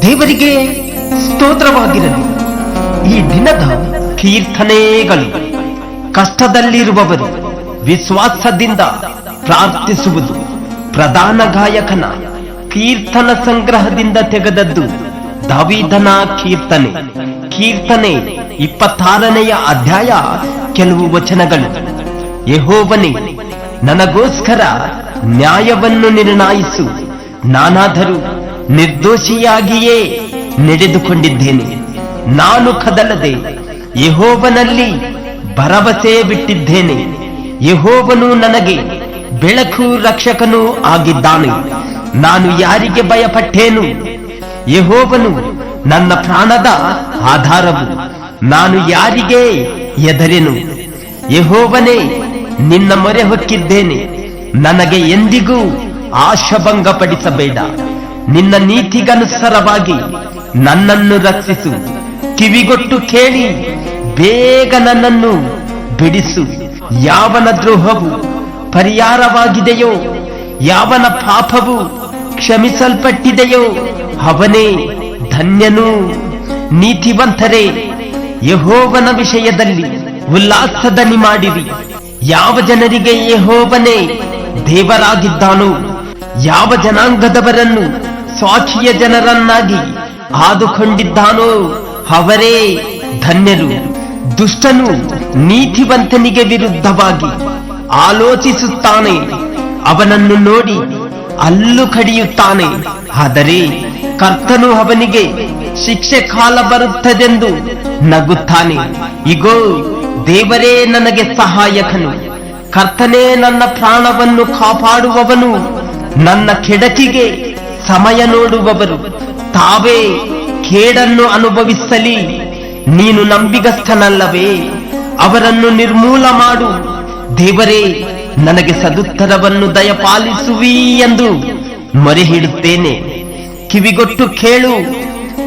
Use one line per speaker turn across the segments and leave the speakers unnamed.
ದೇವರಿಗೆ ಸ್ತೋತ್ರವಾಗಿರಲಿ. ಈ ದಿನದ ಕೀರ್ತನೆಗಳು ಕಷ್ಟದಲ್ಲಿರುವವರು ವಿಶ್ವಾಸದಿಂದ ಪ್ರಾರ್ಥಿಸುವುದು. ಪ್ರಧಾನ ಗಾಯಕನ ಕೀರ್ತನ ಸಂಗ್ರಹದಿಂದ ತೆಗೆದದ್ದು ದಾವೀದನ ಕೀರ್ತನೆ. ಕೀರ್ತನೆ 26ನೇ ಅಧ್ಯಾಯ ಕೆಲವು ವಚನಗಳು. ಯೆಹೋವನೇ, ನನಗೋಸ್ಕರ ನ್ಯಾಯವನ್ನು ನಿರ್ಣಯಿಸು. ನಾನಾದರೂ ನಿರ್ದೋಷಿಯಾಗಿಯೇ ನಡೆದುಕೊಂಡಿದ್ದೇನೆ. ನಾನು ಕದಲದೆ ಯೆಹೋವನಲ್ಲಿ ಭರವಸೆ ಬಿಟ್ಟಿದ್ದೇನೆ. ಯೆಹೋವನು ನನಗೆ ಬೆಳಕು ರಕ್ಷಕನೂ ಆಗಿದ್ದಾನೆ. ನಾನು ಯಾರಿಗೆ ಭಯಪಟ್ಟೇನು? ಯೆಹೋವನು ನನ್ನ ಪ್ರಾಣದ ಆಧಾರವು. ನಾನು ಯಾರಿಗೆ ಹೆದರೆನು? ಯೆಹೋವನೇ, ನಿನ್ನ ಮೊರೆ ಹೊಕ್ಕಿದ್ದೇನೆ. ನನಗೆ ಎಂದಿಗೂ ಆಶಾಭಂಗಪಡಿಸಬೇಡ. ನಿನ್ನ ನೀತಿಗನುಸಾರವಾಗಿ ನನ್ನನ್ನು ರಕ್ಷಿಸು. ಕಿವಿಗೊಟ್ಟು ಕೇಳಿ ಬೇಗ ನನ್ನನ್ನು ಬಿಡಿಸು. ಯಾವನ ದ್ರೋಹವು ಪರಿಹಾರವಾಗಿದೆಯೋ, ಯಾವನ ಪಾಪವು ಕ್ಷಮಿಸಲ್ಪಟ್ಟಿದೆಯೋ ಅವನೇ ಧನ್ಯನು. ನೀತಿವಂತರೇ, ಯೆಹೋವನ ವಿಷಯದಲ್ಲಿ ಉಲ್ಲಾಸದನಿ ಮಾಡಿರಿ. ಯಾವ ಜನರಿಗೆ ಯೆಹೋವನೇ ದೇವರಾಗಿದ್ದಾನೋ, ಯಾವ ಜನಾಂಗದವರನ್ನು ಸ್ವಾಕ್ಷಿಯ ಜನರನ್ನಾಗಿ ಆದುಕೊಂಡಿದ್ದಾನೋ ಅವರೇ ಧನ್ಯರು. ದುಷ್ಟನು ನೀತಿವಂತನಿಗೆ ವಿರುದ್ಧವಾಗಿ ಆಲೋಚಿಸುತ್ತಾನೆ, ಅವನನ್ನು ನೋಡಿ ಅಲ್ಲು ಕಡಿಯುತ್ತಾನೆ. ಆದರೆ ಕರ್ತನು ಅವನಿಗೆ ಶಿಕ್ಷೆ ಕಾಲ ಬರುತ್ತದೆಂದು ನಗುತ್ತಾನೆ. ಇಗೋ, ದೇವರೇ ನನಗೆ ಸಹಾಯಕನು. ಕರ್ತನೇ ನನ್ನ ಪ್ರಾಣವನ್ನು ಕಾಪಾಡುವವನು. ನನ್ನ ಕೆಡಕಿಗೆ ಸಮಯ ನೋಡುವವರು ತಾವೇ ಕೇಡನ್ನು ಅನುಭವಿಸಲಿ. ನೀನು ನಂಬಿಗಸ್ತನಲ್ಲವೇ? ಅವರನ್ನು ನಿರ್ಮೂಲ ಮಾಡು. ದೇವರೇ, ನನಗೆ ಸದುತ್ತರವನ್ನು ದಯಪಾಲಿಸುವಿ ಎಂದು ಮೊರೆ ಹಿಡುತ್ತೇನೆ. ಕಿವಿಗೊಟ್ಟು ಕೇಳು.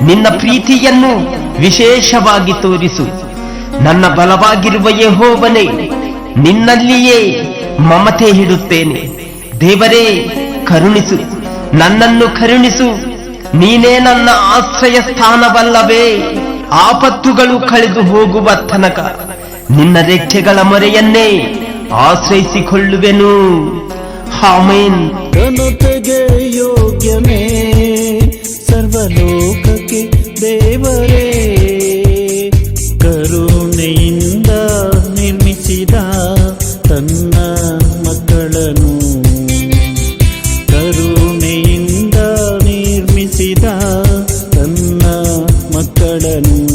ನಿನ್ನ ಪ್ರೀತಿಯನ್ನು ವಿಶೇಷವಾಗಿ ತೋರಿಸು. ನನ್ನ ಬಲವಾಗಿರುವ ಯೆಹೋವನೇ, ನಿನ್ನಲ್ಲಿಯೇ ಮಮತೆ ಇಡುತ್ತೇನೆ. ದೇವರೇ, ಕರುಣಿಸು, ನನ್ನನ್ನು ಕರುಣಿಸು. ನೀನೇ ನನ್ನ ಆಶ್ರಯ ಸ್ಥಾನವಲ್ಲವೇ? ಆಪತ್ತುಗಳು ಕಳೆದು ಹೋಗುವ ತನಕ ನಿನ್ನ ರೆಕ್ಕೆಗಳ ಮೊರೆಯನ್ನೇ ಆಶ್ರಯಿಸಿಕೊಳ್ಳುವೆನು. ಆಮೆನ್.
ಘನತೆಗೆ ಯೋಗ್ಯನೇ ಸರ್ವಲೋಕಕ್ಕೆ ದೇವರೇ, ಕರುಣೆಯಿಂದ ನಿರ್ಮಿಸಿದ ತನ್ನ ಮಕ್ಕಳನ್ನು, ಕರುಣೆಯಿಂದ ನಿರ್ಮಿಸಿದ ತನ್ನ ಮಕ್ಕಳನ್ನು